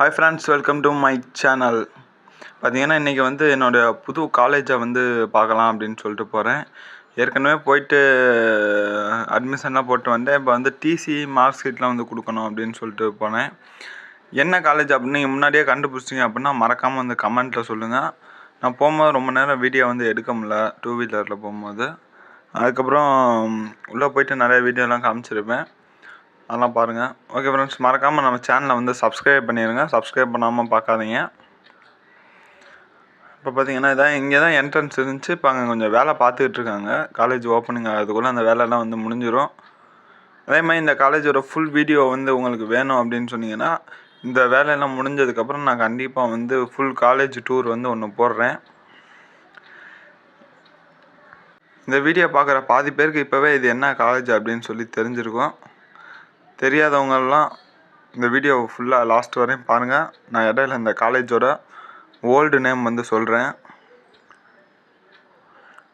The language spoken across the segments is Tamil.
Hi friends, welcome to my channel. பார்த்தீங்கன்னா இன்றைக்கி வந்து என்னோடய புது காலேஜை வந்து பார்க்கலாம் அப்படின்னு சொல்லிட்டு போகிறேன். ஏற்கனவே போயிட்டு அட்மிஷன்லாம் போட்டு வந்தேன். இப்போ வந்து டிசி மார்க் ஷீட்லாம் வந்து கொடுக்கணும் அப்படின்னு சொல்லிட்டு போனேன். என்ன காலேஜ் அப்படின்னு நீங்கள் முன்னாடியே கண்டுபிடிச்சிங்க அப்படின்னா மறக்காமல் வந்து கமெண்ட்டில் சொல்லுங்கள். நான் போகும்போது ரொம்ப நேரம் வீடியோ வந்து எடுக்க முடியல, 2 வீலரில் போகும்போது. அதுக்கப்புறம் உள்ளே போயிட்டு நிறைய வீடியோலாம் காமிச்சிருப்பேன், அதெல்லாம் பாருங்கள். ஓகே ஃப்ரெண்ட்ஸ், மறக்காமல் நம்ம சேனலை வந்து சப்ஸ்கிரைப் பண்ணிடுங்க. சப்ஸ்கிரைப் பண்ணாமல் பார்க்காதீங்க. இப்போ பார்த்தீங்கன்னா இதான் இங்கே தான் என்ட்ரன்ஸ் இருந்துச்சு. இப்போ அங்கே கொஞ்சம் வேலை பார்த்துக்கிட்டு இருக்காங்க. காலேஜ் ஓப்பனிங் ஆகிறதுக்குள்ளே அந்த வேலைலாம் வந்து முடிஞ்சிடும். அதே மாதிரி இந்த காலேஜோட ஃபுல் வீடியோ வந்து உங்களுக்கு வேணும் அப்படின்னு சொன்னீங்கன்னா, இந்த வேலையெல்லாம் முடிஞ்சதுக்கப்புறம் நான் கண்டிப்பாக வந்து ஃபுல் காலேஜ் டூர் வந்து ஒன்று போடுறேன். இந்த வீடியோ பார்க்குற பாதி பேருக்கு இப்போவே இது என்ன காலேஜ் அப்படின்னு சொல்லி தெரிஞ்சிருக்கும். தெரியாதவங்கெல்லாம் இந்த வீடியோ ஃபுல்லாக லாஸ்ட் வரையும் பாருங்கள். நான் இடையில இந்த காலேஜோட ஓல்டு நேம் வந்து சொல்கிறேன்.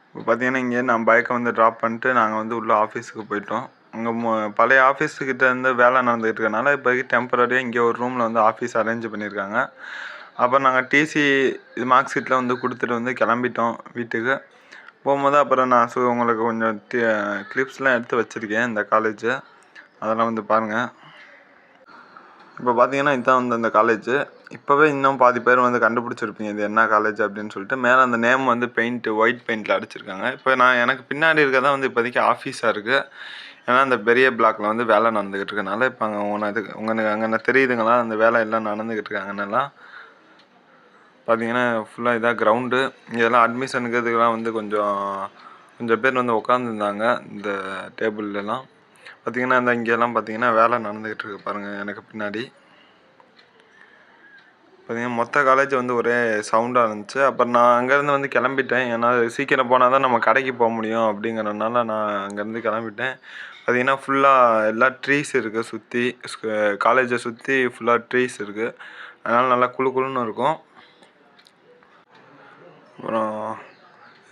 இப்போ பார்த்தீங்கன்னா இங்கே நான் பைக்கை வந்து ட்ராப் பண்ணிட்டு நாங்கள் வந்து உள்ள ஆஃபீஸுக்கு போயிட்டோம். அங்கே பழைய ஆஃபீஸுக்கிட்ட இருந்து வேலை நடந்துகிட்டு இருக்கனால இப்போதைக்கு டெம்பரரியாக இங்கே ஒரு ரூமில் வந்து ஆஃபீஸ் அரேஞ்ச் பண்ணியிருக்காங்க. அப்போ நாங்கள் டிசி இது மார்க் ஷீட்டில் வந்து கொடுத்துட்டு வந்து கிளம்பிட்டோம் வீட்டுக்கு. போகும்போது அப்புறம் நான் உங்களுக்கு கொஞ்சம் கிளிப்ஸ்லாம் எடுத்து வச்சுருக்கேன் இந்த காலேஜு, அதெல்லாம் வந்து பாருங்கள். இப்போ பார்த்தீங்கன்னா இதுதான் வந்து அந்த காலேஜு. இப்போவே இன்னும் பாதி பேர் வந்து கண்டுபிடிச்சிருப்பீங்க இது என்ன காலேஜ் அப்படின்னு சொல்லிட்டு. மேலே அந்த நேம் வந்து ஒயிட் பெயிண்டில் அடிச்சிருக்காங்க. இப்போ எனக்கு பின்னாடி இருக்கிறதா வந்து இப்போதைக்கு ஆஃபீஸாக இருக்குது. ஏன்னா அந்த பெரிய பிளாக்ல வந்து வேலை நடந்துக்கிட்டு இருக்கனால இப்போ உங்களுக்கு அங்கே தெரியுதுங்களா அந்த வேலை எல்லாம் நடந்துக்கிட்டு இருக்காங்கன்னெல்லாம். பார்த்தீங்கன்னா ஃபுல்லாக இதாக கிரவுண்டு. இதெல்லாம் அட்மிஷனுக்கு இதுக்கெல்லாம் வந்து கொஞ்சம் பேர் வந்து உட்காந்துருந்தாங்க இந்த டேபிள்லாம். பார்த்திங்கன்னா இந்த இங்கெல்லாம் பார்த்திங்கன்னா வேலை நடந்துக்கிட்டு இருக்கு பாருங்கள் எனக்கு பின்னாடி. பார்த்திங்கன்னா மொத்த காலேஜ் வந்து ஒரே சவுண்டாக இருந்துச்சு. அப்புறம் நான் அங்கேருந்து வந்து கிளம்பிட்டேன். ஏன்னா சீக்கிரம் போனால் தான் நம்ம கடைக்கு போக முடியும் அப்படிங்கிறனால நான் அங்கேருந்து கிளம்பிட்டேன். பார்த்திங்கன்னா ஃபுல்லாக எல்லா ட்ரீஸ் இருக்குது சுற்றி, காலேஜை சுற்றி ஃபுல்லாக ட்ரீஸ் இருக்குது. அதனால் நல்லா குளுன்னு இருக்கும். அப்புறம்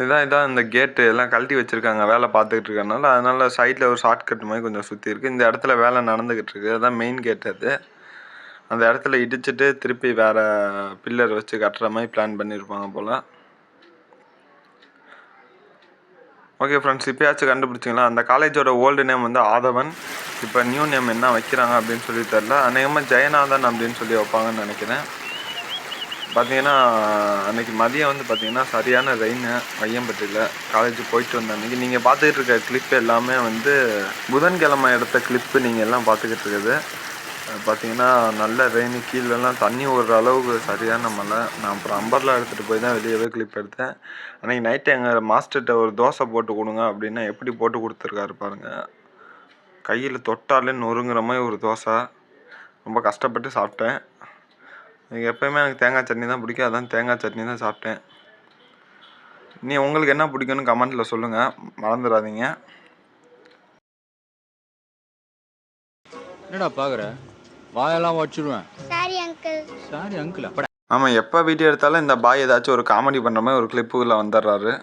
இதான் இந்த கேட்டு எல்லாம் கழட்டி வச்சுருக்காங்க வேலை பார்த்துக்கிட்டு இருக்கனால. அதனால் சைடில் ஒரு ஷார்ட்கட் மாதிரி கொஞ்சம் சுற்றி இருக்குது. இந்த இடத்துல வேலை நடந்துக்கிட்டு இருக்குது. அதுதான் மெயின் கேட். அது அந்த இடத்துல இடிச்சிட்டு திருப்பி வேறு பில்லர் வச்சு கட்டுற மாதிரி பிளான் பண்ணியிருப்பாங்க போல். Okay friends, இப்போயாச்சும் கண்டுபிடிச்சிங்களா? அந்த காலேஜோட ஓல்டு நேம் வந்து ஆதவன். இப்போ நியூ நேம் என்ன வைக்கிறாங்க அப்படின்னு சொல்லி தெரில. அநேகமாக ஜெயநாதன் அப்படின்னு சொல்லி வைப்பாங்கன்னு நினைக்கிறேன். பார்த்தீங்கன்னா அன்றைக்கி மதியம் வந்து பார்த்திங்கன்னா சரியான ரெயின் வையம்பட்டியில் காலேஜ் போயிட்டு வந்த அன்றைக்கி. நீங்கள் பார்த்துக்கிட்டு இருக்க கிளிப்பு எல்லாமே வந்து புதன்கிழமை எடுத்த கிளிப்பு நீங்கள் எல்லாம் பார்த்துக்கிட்டு இருக்குது. பார்த்திங்கன்னா நல்ல ரெயின், கீழெல்லாம் தண்ணி ஓடுற அளவுக்கு சரியான மழை. நான் அப்புறம் அம்பர்லாம் எடுத்துகிட்டு போய் தான் வெளியவே கிளிப் எடுத்தேன். அன்றைக்கி நைட்டு எங்கள் மாஸ்டர்கிட்ட ஒரு தோசை போட்டு கொடுங்க அப்படின்னா எப்படி போட்டு கொடுத்துருக்காரு பாருங்கள். கையில் தொட்டாலே நொறுங்குற மாதிரி ஒரு தோசை. ரொம்ப கஷ்டப்பட்டு சாப்பிட்டேன். எப்போயுமே எனக்கு தேங்காய் சட்னி தான் பிடிக்கும். அதான் தேங்காய் சட்னி தான் சாப்பிட்டேன். உங்களுக்கு என்ன பிடிக்குன்னு கமெண்ட்டில் சொல்லுங்கள், மறந்துடாதீங்க. என்னடா பார்க்குற? வாயெல்லாம் வச்சுருவேன். Sorry uncle. Sorry uncle. அப்படா ஆமாம், எப்போ வீடியோ எடுத்தாலும் இந்த பாய் ஏதாச்சும் ஒரு காமெடி பண்ணுற மாதிரி ஒரு கிளிப்புக்குள்ளே வந்துடுறாரு.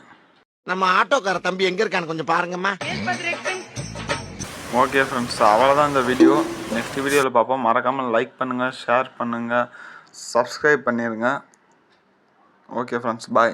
நம்ம ஆட்டோக்கார தம்பி எங்கே இருக்கான்னு கொஞ்சம் பாருங்கம்மா. ஓகே ஃப்ரெண்ட்ஸ், அவ்வளோதான் இந்த வீடியோ. நெக்ஸ்ட் வீடியோவில் பார்ப்போம். மறக்காமல் லைக் பண்ணுங்கள், ஷேர் பண்ணுங்கள், சப்ஸ்கிரைப் பண்ணிடுங்க. ஓகே ஃப்ரெண்ட்ஸ், பாய்.